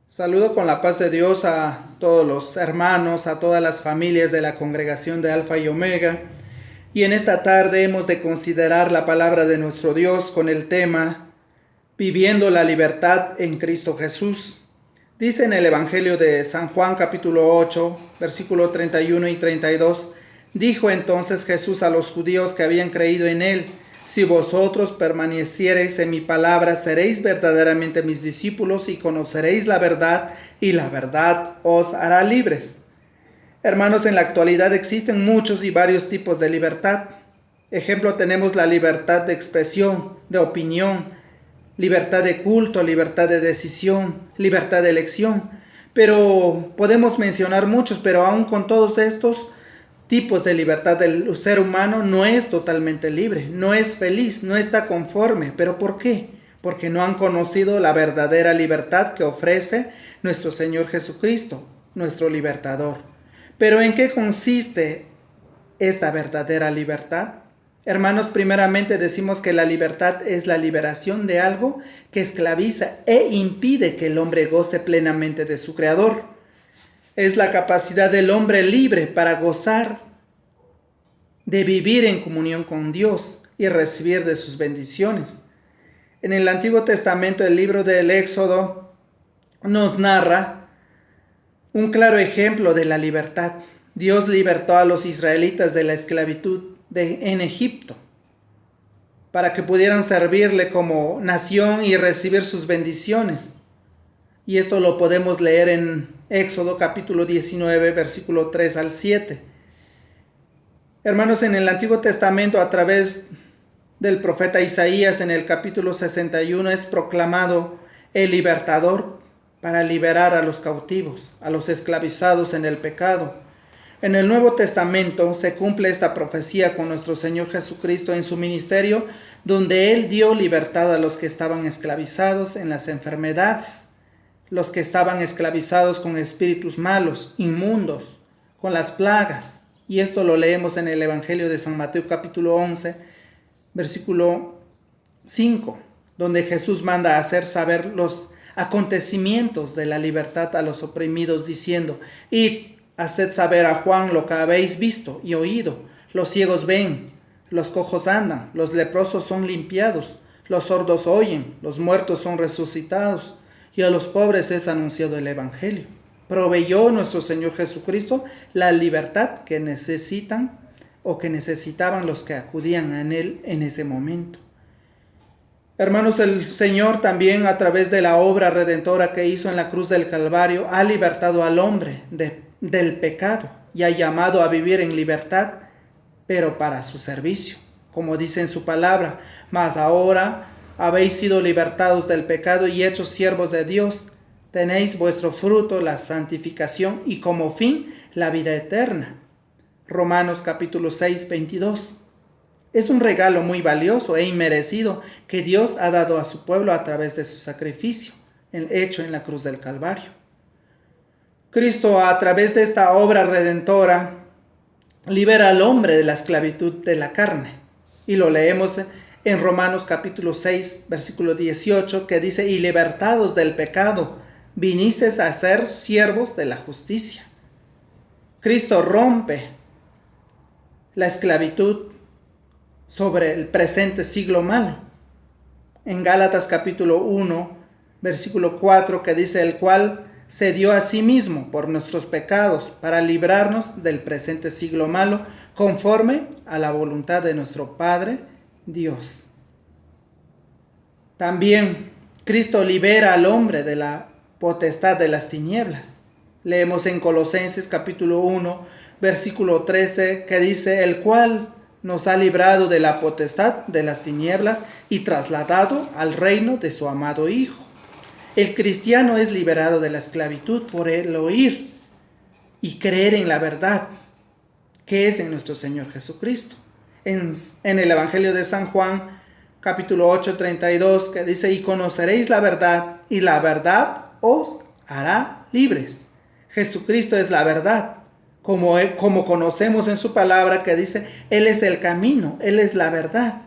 Saludo con la paz de Dios a todos los hermanos, a todas las familias de la congregación de Alfa y Omega. Y en esta tarde hemos de considerar la palabra de nuestro Dios con el tema Viviendo la libertad en Cristo Jesús. Dice en el Evangelio de San Juan capítulo 8, versículo 31 y 32, dijo entonces Jesús a los judíos que habían creído en él: si vosotros permaneciereis en mi palabra, seréis verdaderamente mis discípulos y conoceréis la verdad, y la verdad os hará libres. Hermanos, en la actualidad existen muchos y varios tipos de libertad. Ejemplo, tenemos la libertad de expresión, de opinión, libertad de culto, libertad de decisión, libertad de elección. Pero podemos mencionar muchos, pero aún con todos estos tipos de libertad, del ser humano no es totalmente libre, no es feliz, no está conforme. ¿Pero por qué? Porque no han conocido la verdadera libertad que ofrece nuestro Señor Jesucristo, nuestro libertador. ¿Pero en qué consiste esta verdadera libertad? Hermanos, primeramente decimos que la libertad es la liberación de algo que esclaviza e impide que el hombre goce plenamente de su Creador. Es la capacidad del hombre libre para gozar de vivir en comunión con Dios y recibir de sus bendiciones. En el Antiguo Testamento, el libro del Éxodo nos narra un claro ejemplo de la libertad. Dios libertó a los israelitas de la esclavitud en Egipto para que pudieran servirle como nación y recibir sus bendiciones. Y esto lo podemos leer en Éxodo capítulo 19, versículo 3 al 7. Hermanos, en el Antiguo Testamento, a través del profeta Isaías, en el capítulo 61, es proclamado el libertador para liberar a los cautivos, a los esclavizados en el pecado. En el Nuevo Testamento se cumple esta profecía con nuestro Señor Jesucristo en su ministerio, donde Él dio libertad a los que estaban esclavizados en las enfermedades, los que estaban esclavizados con espíritus malos, inmundos, con las plagas. Y esto lo leemos en el Evangelio de San Mateo capítulo 11, versículo 5, donde Jesús manda a hacer saber los acontecimientos de la libertad a los oprimidos, diciendo: id, haced saber a Juan lo que habéis visto y oído. Los ciegos ven, los cojos andan, los leprosos son limpiados, los sordos oyen, los muertos son resucitados, y a los pobres es anunciado el Evangelio. Proveyó nuestro Señor Jesucristo la libertad que necesitan o que necesitaban los que acudían a Él en ese momento. Hermanos, el Señor también, a través de la obra redentora que hizo en la cruz del Calvario, ha libertado al hombre del pecado y ha llamado a vivir en libertad, pero para su servicio. Como dice en su palabra: mas ahora habéis sido libertados del pecado y hechos siervos de Dios. Tenéis vuestro fruto, la santificación, y como fin, la vida eterna. Romanos capítulo 6, 22. Es un regalo muy valioso e inmerecido que Dios ha dado a su pueblo a través de su sacrificio, hecho en la cruz del Calvario. Cristo, a través de esta obra redentora, libera al hombre de la esclavitud de la carne. Y lo leemos en Romanos capítulo 6, versículo 18, que dice: y libertados del pecado, vinisteis a ser siervos de la justicia. Cristo rompe la esclavitud sobre el presente siglo malo. En Gálatas capítulo 1, versículo 4, que dice: el cual se dio a sí mismo por nuestros pecados para librarnos del presente siglo malo, conforme a la voluntad de nuestro Padre Dios. También Cristo libera al hombre de la potestad de las tinieblas. Leemos en Colosenses capítulo 1, versículo 13, que dice: el cual nos ha librado de la potestad de las tinieblas y trasladado al reino de su amado Hijo. El cristiano es liberado de la esclavitud por el oír y creer en la verdad que es en nuestro Señor Jesucristo. En el Evangelio de San Juan, capítulo 8, 32, que dice: y conoceréis la verdad, y la verdad os hará libres. Jesucristo es la verdad, como conocemos en su palabra, que dice: Él es el camino, Él es la verdad,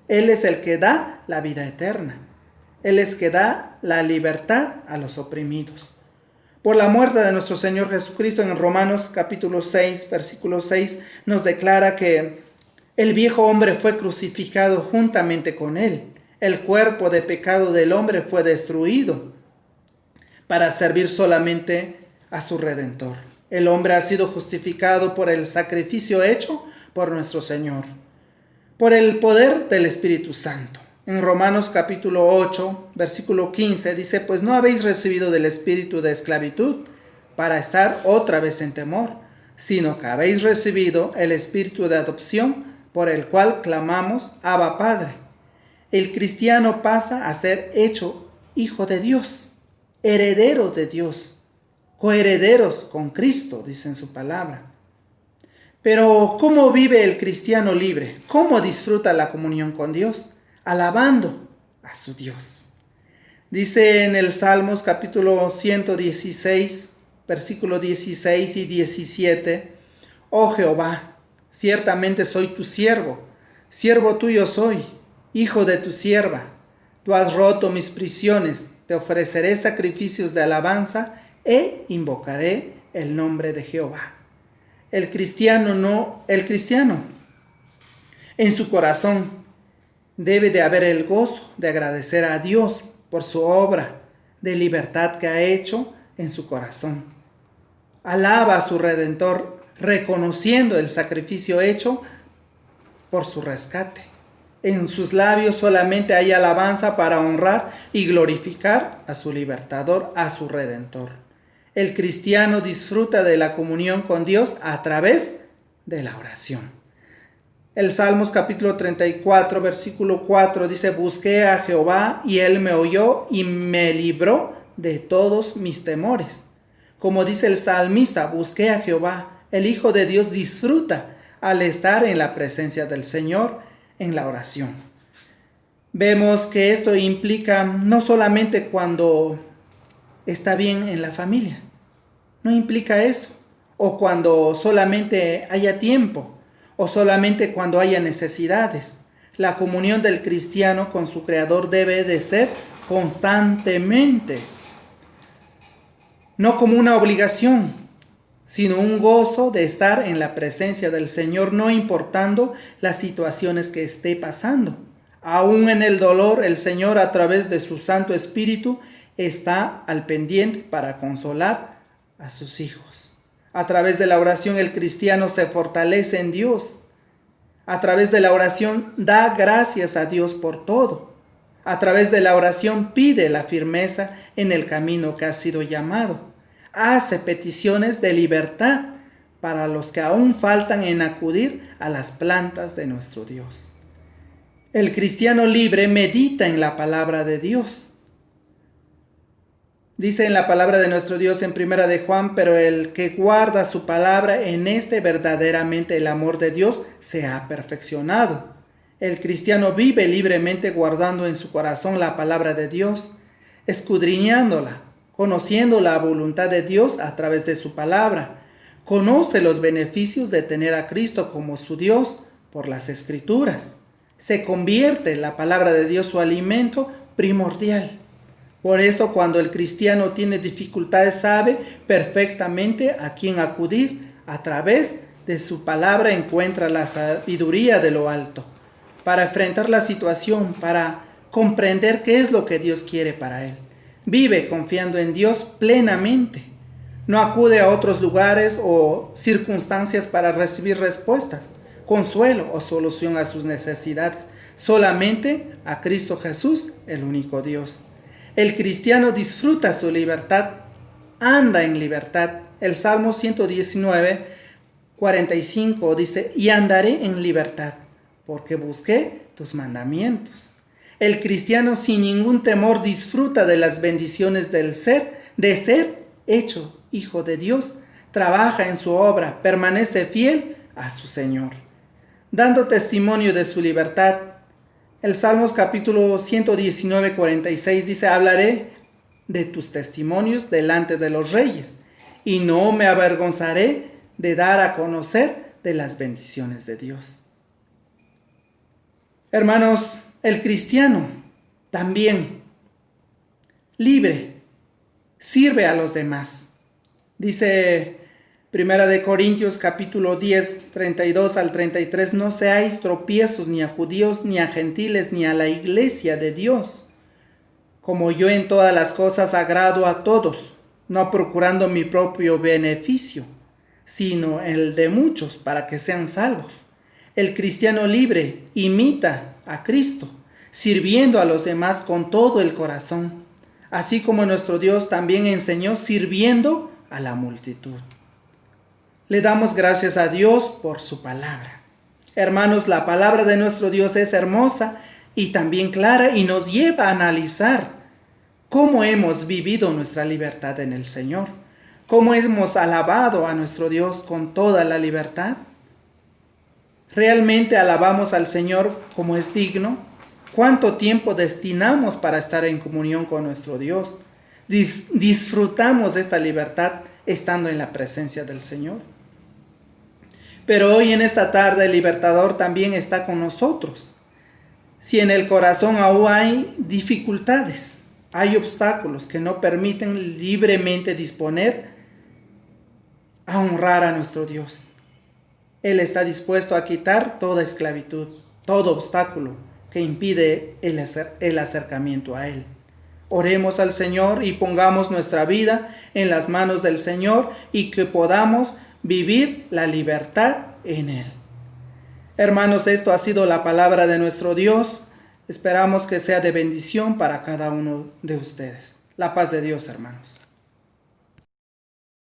Él es el que da la vida eterna. Él es que da la libertad a los oprimidos. Por la muerte de nuestro Señor Jesucristo, en Romanos capítulo 6, versículo 6, nos declara que el viejo hombre fue crucificado juntamente con él. El cuerpo de pecado del hombre fue destruido para servir solamente a su Redentor. El hombre ha sido justificado por el sacrificio hecho por nuestro Señor, por el poder del Espíritu Santo. En Romanos capítulo 8, versículo 15 dice, pues no habéis recibido del espíritu de esclavitud para estar otra vez en temor, sino que habéis recibido el espíritu de adopción por el cual clamamos, Abba Padre. El cristiano pasa a ser hecho hijo de Dios, heredero de Dios, coherederos con Cristo, dice en su palabra. Pero ¿cómo vive el cristiano libre? ¿Cómo disfruta la comunión con Dios? Alabando a su Dios. Dice en el Salmos capítulo 116, versículo 16 y 17, oh Jehová, ciertamente soy tu siervo, siervo tuyo soy, hijo de tu sierva. Tú has roto mis prisiones, te ofreceré sacrificios de alabanza e invocaré el nombre de Jehová. El cristiano en su corazón debe de haber el gozo de agradecer a Dios por su obra de libertad que ha hecho en su corazón. Alaba a su Redentor reconociendo el sacrificio hecho por su rescate. En sus labios solamente hay alabanza para honrar y glorificar a su libertador, a su Redentor. El cristiano disfruta de la comunión con Dios a través de la oración. El Salmos capítulo 34, versículo 4 dice, busqué a Jehová y él me oyó y me libró de todos mis temores. Como dice el salmista, busqué a Jehová. El Hijo de Dios disfruta al estar en la presencia del Señor en la oración. Vemos que esto implica no solamente cuando está bien en la familia, no implica eso, o cuando solamente haya tiempo, o solamente cuando haya necesidades. La comunión del cristiano con su Creador debe de ser constantemente, no como una obligación, sino un gozo de estar en la presencia del Señor, no importando las situaciones que esté pasando. Aún en el dolor, el Señor a través de su Santo Espíritu está al pendiente para consolar a sus hijos. A través de la oración el cristiano se fortalece en Dios. A través de la oración da gracias a Dios por todo. A través de la oración pide la firmeza en el camino que ha sido llamado. Hace peticiones de libertad para los que aún faltan en acudir a las plantas de nuestro Dios. El cristiano libre medita en la palabra de Dios. Dice en la palabra de nuestro Dios en Primera de Juan, pero el que guarda su palabra, en este verdaderamente el amor de Dios se ha perfeccionado. El cristiano vive libremente guardando en su corazón la palabra de Dios, escudriñándola, conociendo la voluntad de Dios a través de su palabra. Conoce los beneficios de tener a Cristo como su Dios por las Escrituras. Se convierte la palabra de Dios su alimento primordial. Por eso cuando el cristiano tiene dificultades sabe perfectamente a quién acudir. A través de su palabra encuentra la sabiduría de lo alto para enfrentar la situación, para comprender qué es lo que Dios quiere para él. Vive confiando en Dios plenamente. No acude a otros lugares o circunstancias para recibir respuestas, consuelo o solución a sus necesidades. Solamente a Cristo Jesús, el único Dios. El cristiano disfruta su libertad, anda en libertad. El Salmo 119, 45 dice, y andaré en libertad, porque busqué tus mandamientos. El cristiano sin ningún temor disfruta de las bendiciones de ser hecho hijo de Dios, trabaja en su obra, permanece fiel a su Señor, dando testimonio de su libertad. El Salmos capítulo 119, 46 dice, hablaré de tus testimonios delante de los reyes, y no me avergonzaré de dar a conocer de las bendiciones de Dios. Hermanos, el cristiano también, libre, sirve a los demás. Dice Primera de Corintios capítulo 10, 32 al 33, no seáis tropiezos ni a judíos, ni a gentiles, ni a la iglesia de Dios, como yo en todas las cosas agrado a todos, no procurando mi propio beneficio, sino el de muchos para que sean salvos. El cristiano libre imita a Cristo, sirviendo a los demás con todo el corazón, así como nuestro Dios también enseñó sirviendo a la multitud. Le damos gracias a Dios por su palabra. Hermanos, la palabra de nuestro Dios es hermosa y también clara y nos lleva a analizar cómo hemos vivido nuestra libertad en el Señor, cómo hemos alabado a nuestro Dios con toda la libertad. ¿Realmente alabamos al Señor como es digno? ¿Cuánto tiempo destinamos para estar en comunión con nuestro Dios? ¿Disfrutamos de esta libertad estando en la presencia del Señor? Pero hoy en esta tarde el libertador también está con nosotros. Si en el corazón aún hay dificultades, hay obstáculos que no permiten libremente disponer a honrar a nuestro Dios, Él está dispuesto a quitar toda esclavitud, todo obstáculo que impide el acercamiento a Él. Oremos al Señor y pongamos nuestra vida en las manos del Señor y que podamos vivir la libertad en Él. Hermanos, esto ha sido la palabra de nuestro Dios. Esperamos que sea de bendición para cada uno de ustedes. La paz de Dios, hermanos.